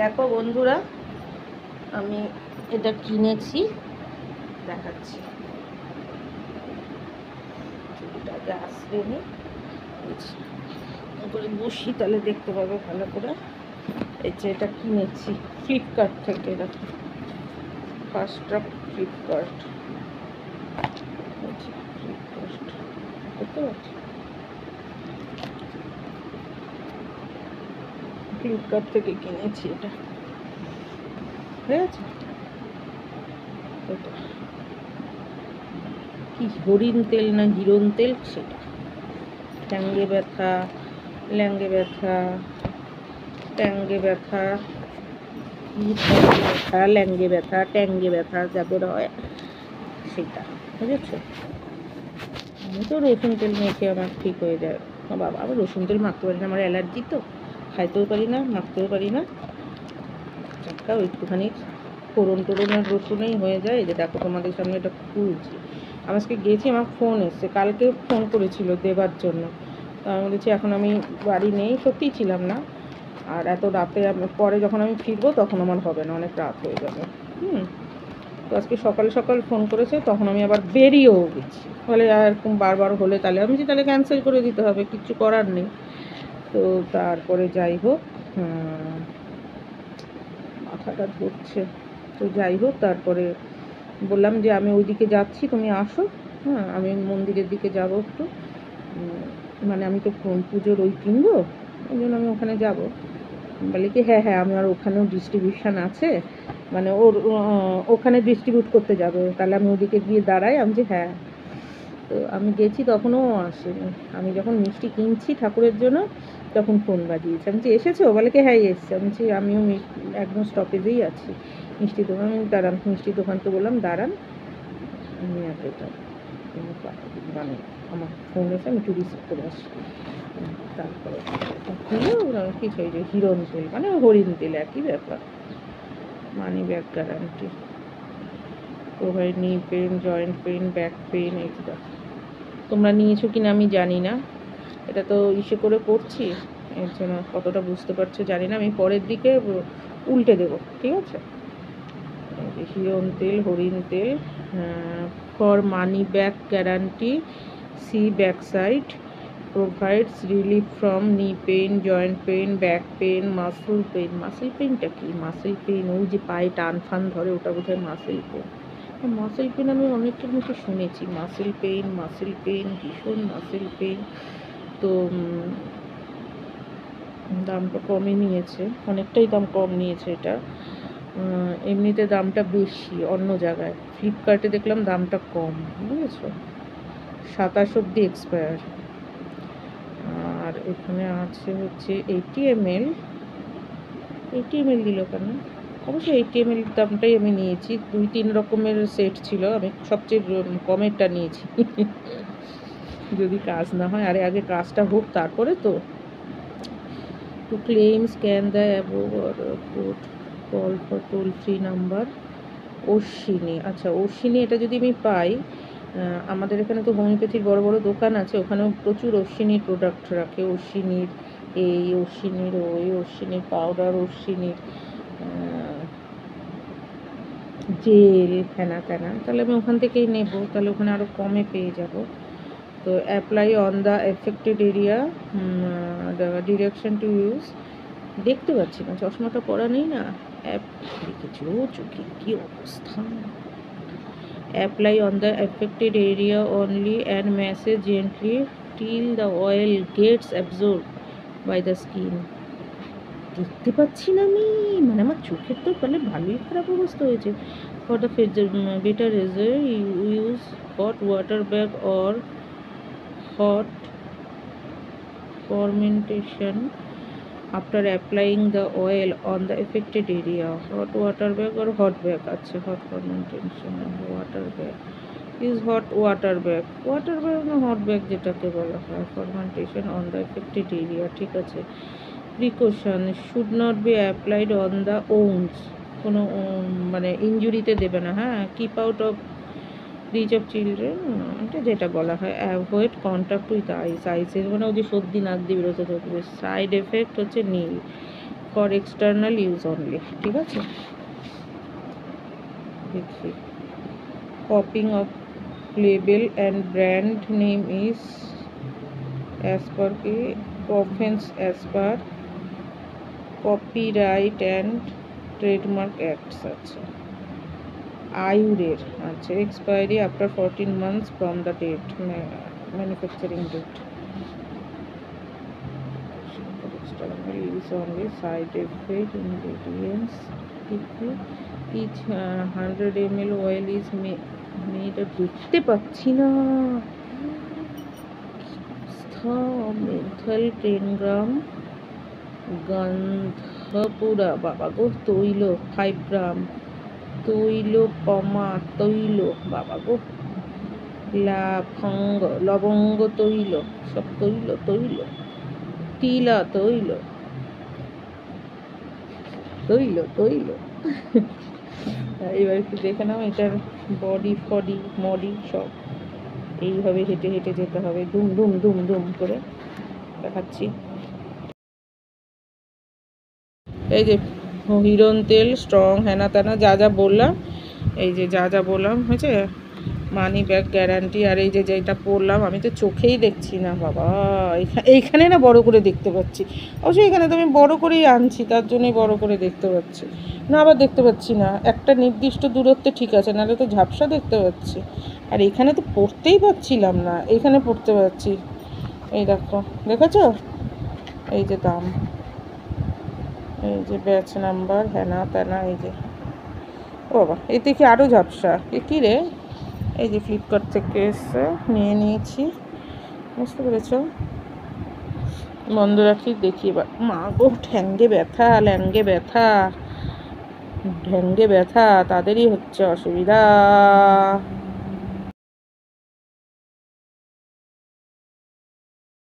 দেখো বন্ধুরা, আমি এটা কিনেছি, দেখাচ্ছি। চুলটাকে আসবে নি করে বসি, তাহলে দেখতে পাবে ভালো করে। এই যে এটা কিনেছি ফ্লিপকার্ট থেকে, দেখো ফার্স্ট ফ্লিপকার্ট, দেখতে পাচ্ছি ফ্লিপকার্ট থেকে কিনেছি এটা, ঠিক আছে। এটা কি হরিণ তেল না হিরণ তেল, সেটা ট্যাঙ্গে ব্যথা, ল্যাঙ্গে ব্যথা, ট্যাঙ্গে ব্যথা, ব্যথা, ল্যাঙ্গে ব্যথা, ট্যাঙ্গে ব্যথা যাদের হয় সেটা, বুঝেছো। আমি তো রসুন তেল মেখে আমার ঠিক হয়ে যায়। বাবা, আবার রসুন তেল মাখতে পারি না, আমার অ্যালার্জি তো, খাইতেও পারি না, মাখতেও পারি না। চারটাও একটুখানি ফোড়ন টোড়ন আর রসুনেই হয়ে যায়। এই যে দেখো তোমাদের সামনে এটা খুলছি। আজকে গেছি, আমার ফোন এসছে, কালকে ফোন করেছিল দেবার জন্য। তো আমি বলেছি এখন আমি বাড়ি নেই, সত্যিই ছিলাম না। আর এত রাতে পরে যখন আমি ফিরবো তখন আমার হবে না, অনেক রাত হয়ে যাবে। তো আজকে সকাল সকাল ফোন করেছে, তখন আমি আবার বেরিয়েও গেছি। বলে আর এরকম বারবার হলে তাহলে আমি তাহলে ক্যান্সেল করে দিতে হবে, কিচ্ছু করার নেই। তো তারপরে যাই হোক, মাথাটা ধরছে। তো যাই হোক, তারপরে বললাম যে আমি ওইদিকে যাচ্ছি, তুমি আসো। হ্যাঁ, আমি মন্দিরের দিকে যাব একটু, মানে আমি তো পুজোর ওই কিনবো, ওই জন্য আমি ওখানে যাব। বলে কি হ্যাঁ হ্যাঁ, আমার ওখানেও ডিস্ট্রিবিউশন আছে, মানে ওর ওখানে ডিস্ট্রিবিউট করতে যাবে, তাহলে আমি ওদিকে গিয়ে দাঁড়াই। আমি যে হ্যাঁ। তো আমি গেছি, তখনও আসেনি। আমি যখন মিষ্টি কিনছি ঠাকুরের জন্য, তখন ফোন বাজিয়েছে। আমি যে এসেছো? বলে কি হ্যাঁ এসছে। আমি যে আমিও একদম স্টপেজেই আছি, মিষ্টি দোকান। আমি দাঁড়ান, মিষ্টি দোকানকে বললাম দাঁড়ান, আমি এটা মানে আমার ফোন এসে আমি একটু রিসিভ করে আসি। তারপরে কিছু ওই যে হিরণ তেল মানে হরিণ তেল, একই ব্যাপার। মানি ব্যাক গ্যারান্টি, প্রোভাইড নি pen, joint pain, back pain. এইগুলো তোমরা নিয়েছো কিনা আমি জানি না, এটা তো ইসে করে করছি, এর জন্য কতটা বুঝতে পারছো জানি না। আমি পরের দিকে উল্টে দেবো, ঠিক আছে। হিরণ তেল, হরিণ তেল, for money back guarantee, see back side, provides relief from knee pain, joint pain, back pain, muscle pain. Muscle পেইনটা কি? মাসেল পেইন ওই যে পায়ে টান ফান ধরে, ওটা বোধহয় মাসেল পেন। মাসেল পেন আমি অনেকের মুখে শুনেছি, মাসেল পেইন, মাসেল পেইন, ভীষণ মাসেল পেইন। তো দামটা কমই নিয়েছে, অনেকটাই দাম কম নিয়েছে এটা। এমনিতে দামটা বেশি অন্য জায়গায়, ফ্লিপকার্টে দেখলাম দামটা কম, বুঝেছো। 27 অবধি এক্সপায়ার। আর এখানে আছে হচ্ছে 80 ml। 80 ml দিল কেন? অবশ্যই 80 ml দামটাই আমি নিয়েছি। 2-3 রকমের সেট ছিল, আমি সবচেয়ে কমেরটা নিয়েছি। যদি কাজ না হয়, আরে আগে কাজটা হোক তারপরে তো। To claim scan the above or code, call for toll free number. Ashwini, আচ্ছা অশ্বিনী, এটা যদি আমি পাই, আমাদের এখানে তো হোমিওপ্যাথির বড় বড় দোকান আছে, ওখানেও প্রচুর অশ্বিনীর প্রোডাক্ট রাখে। অশ্বিনীর এই, অশ্বিনীর ওই, অশ্বিনীর পাউডার, অশ্বিনীর জেল, হ্যানা ত্যানা। তাহলে আমি ওখান থেকেই নেব, তাহলে ওখানে আরও কমে পেয়ে যাব। তো apply on the affected area, direction to use. দেখতে পাচ্ছি না, চশমাটা পরা নেই না। অ্যাপ দেখেছি, ও চোখে কী অবস্থা। Apply on the affected area only and massage gently till the oil gets absorbed by the skin. দেখতে পাচ্ছি না আমি, মানে আমার চোখের তো তাহলে ভালোই খারাপ অবস্থা হয়েছে। For the better result use hot water bag or hot fermentation after applying the oil on the affected area. Hot water bag or hot bag, আচ্ছা hot fermentation, water bag, use hot water bag, water bag না hot bag যেটাকে বলা হয়, fermentation on the affected area, ঠিক আছে। Precaution should not be applied on the wounds, কোনো মানে ইনজুরিতে দেবে না। হ্যাঁ, keep out of reach of children, এটা যেটা বলা হয়। অ্যাভয়েড কন্ট্যাক্ট উইথ আইস, আইসের মানে ওই যে সর্দি নাক দিয়ে বেরোতে থাকবে। সাইড এফেক্ট হচ্ছে nil, for external use only, ঠিক আছে। দেখি copying of label and brand name is as per কি offence as per copyright and trademark acts. আচ্ছা আয়ুরের, আচ্ছা expiry after 14 months from the date, manufacturing date. Use only side effect ingredients. Each 100 ml oil is made of দেখতে পাচ্ছি না মেন্থাল 10 গ্রাম, গন্ধপুরা বাবা গো তৈল 5 গ্রাম, তৈল পমা তৈল বাবা গো, লবঙ্গ তৈল, সব তৈল তৈল, তিলা তৈল তৈল তৈল। এবার একটু দেখে নাও এটার বডি মডি সব এইভাবে হেঁটে হেঁটে যেতে হবে, দুম দুম দুম দুম করে দেখাচ্ছি। এই যে হিরন তেল, স্ট্রং, হ্যানা ত্যানা যা যা বললাম, এই যে যা যা বললাম হয়েছে, মানি ব্যাক গ্যারান্টি। আর এই যে যেটা পড়লাম আমি তো চোখেই দেখছি না বাবা, এইখানে না বড় করে দেখতে পাচ্ছি, অবশ্যই এখানে তো আমি বড় করেই আনছি, তার জন্যই বড় করে দেখতে পাচ্ছি না, আবার দেখতে পাচ্ছি না একটা নির্দিষ্ট দূরত্বে, ঠিক আছে, নাহলে তো ঝাপসা দেখতে পাচ্ছি। আর এখানে তো পড়তেই পারছিলাম না, এখানে পড়তে পারছি। এই দেখো, দেখেছো, এই যে দাম, এই যে ব্যাচ নাম্বার, হ্যানা ত্যানা, এই যে ও বাবা এতে কি আরও ঝাপসা, এ কী রে, এই যে ফ্লিপকার্ট থেকে এসে নিয়ে নিয়েছি, বুঝতে পেরেছ। বন্ধ রাখি, দেখি এবার। মা গো ঠ্যাঙ্গে ব্যথা, ল্যাঙ্গে ব্যথা, ঢ্যাঙ্গে ব্যথা, তাদেরই হচ্ছে অসুবিধা।